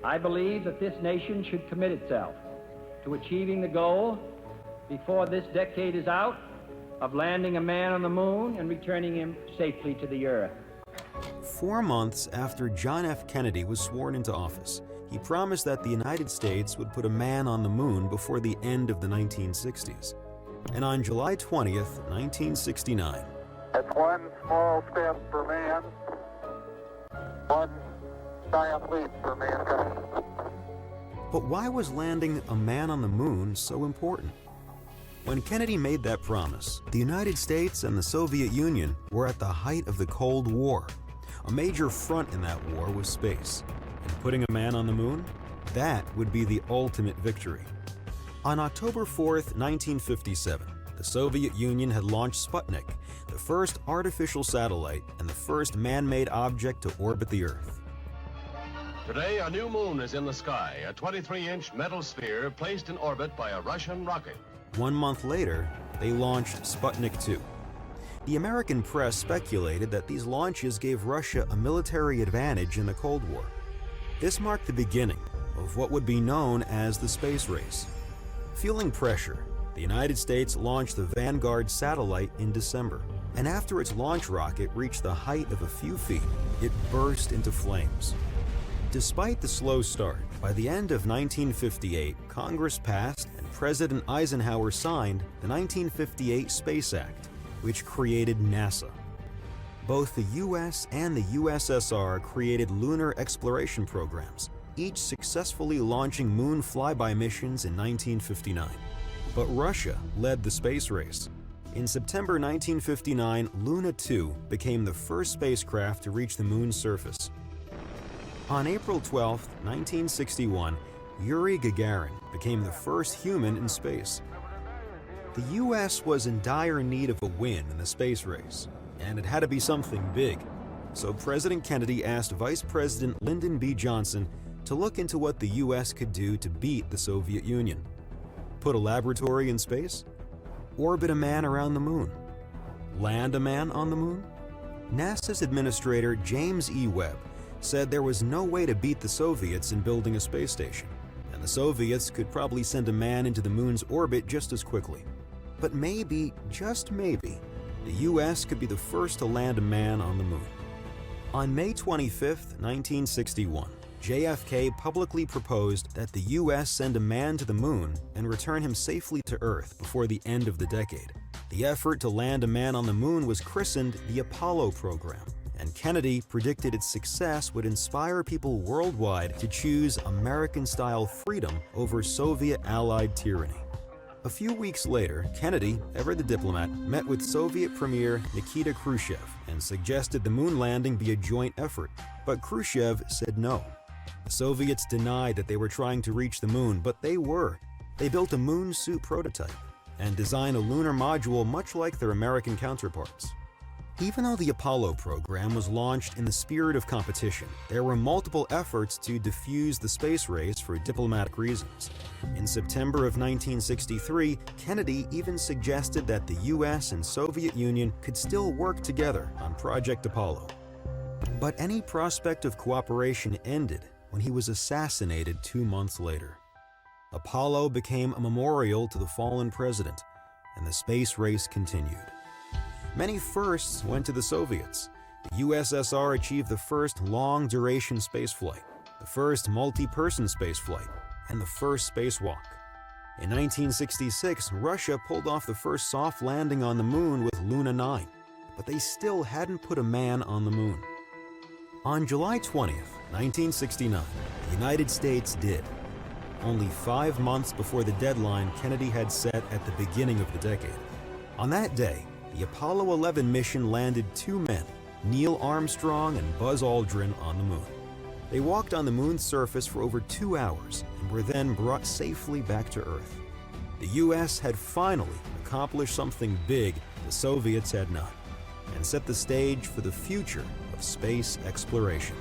I believe that this nation should commit itself to achieving the goal before this decade is out of landing a man on the moon and returning him safely to the Earth. 4 months after John F. Kennedy was sworn into office, he promised that the United States would put a man on the moon before the end of the 1960s. And on July 20th, 1969, it's one small step for man, one giant leap for mankind. But why was landing a man on the moon so important? When Kennedy made that promise, the United States and the Soviet Union were at the height of the Cold War. A major front in that war was space. And putting a man on the moon? That would be the ultimate victory. On October 4th, 1957, the Soviet Union had launched Sputnik, the first artificial satellite and the first man-made object to orbit the Earth. Today, a new moon is in the sky, a 23-inch metal sphere placed in orbit by a Russian rocket. 1 month later, they launched Sputnik 2. The American press speculated that these launches gave Russia a military advantage in the Cold War. This marked the beginning of what would be known as the space race. Feeling pressure, the United States launched the Vanguard satellite in December, and after its launch rocket reached the height of a few feet, it burst into flames. Despite the slow start, by the end of 1958, Congress passed and President Eisenhower signed the 1958 Space Act, which created NASA. Both the US and the USSR created lunar exploration programs, each successfully launching moon flyby missions in 1959. But Russia led the space race. In September 1959, Luna 2 became the first spacecraft to reach the moon's surface. On April 12, 1961, Yuri Gagarin became the first human in space. The US was in dire need of a win in the space race, and it had to be something big. So President Kennedy asked Vice President Lyndon B. Johnson to look into what the US could do to beat the Soviet Union. Put a laboratory in space? Orbit a man around the moon? Land a man on the moon? NASA's administrator James E. Webb said there was no way to beat the Soviets in building a space station, and the Soviets could probably send a man into the moon's orbit just as quickly. But maybe, just maybe, the US could be the first to land a man on the moon. On May 25, 1961, JFK publicly proposed that the US send a man to the moon and return him safely to Earth before the end of the decade. The effort to land a man on the moon was christened the Apollo program, and Kennedy predicted its success would inspire people worldwide to choose American-style freedom over Soviet-allied tyranny. A few weeks later, Kennedy, ever the diplomat, met with Soviet Premier Nikita Khrushchev and suggested the moon landing be a joint effort, but Khrushchev said no. The Soviets denied that they were trying to reach the moon, but they were. They built a moon suit prototype and designed a lunar module much like their American counterparts. Even though the Apollo program was launched in the spirit of competition, there were multiple efforts to defuse the space race for diplomatic reasons. In September of 1963, Kennedy even suggested that the US and Soviet Union could still work together on Project Apollo. But any prospect of cooperation ended when he was assassinated 2 months later. Apollo became a memorial to the fallen president, and the space race continued. Many firsts went to the Soviets. The USSR achieved the first long-duration spaceflight, the first multi-person spaceflight, and the first spacewalk. In 1966, Russia pulled off the first soft landing on the moon with Luna 9, but they still hadn't put a man on the moon. On July 20th, 1969, the United States did. Only 5 months before the deadline Kennedy had set at the beginning of the decade. On that day, the Apollo 11 mission landed 2 men, Neil Armstrong and Buzz Aldrin, on the moon. They walked on the moon's surface for over 2 hours and were then brought safely back to Earth. The US had finally accomplished something big the Soviets had not, and set the stage for the future of space exploration.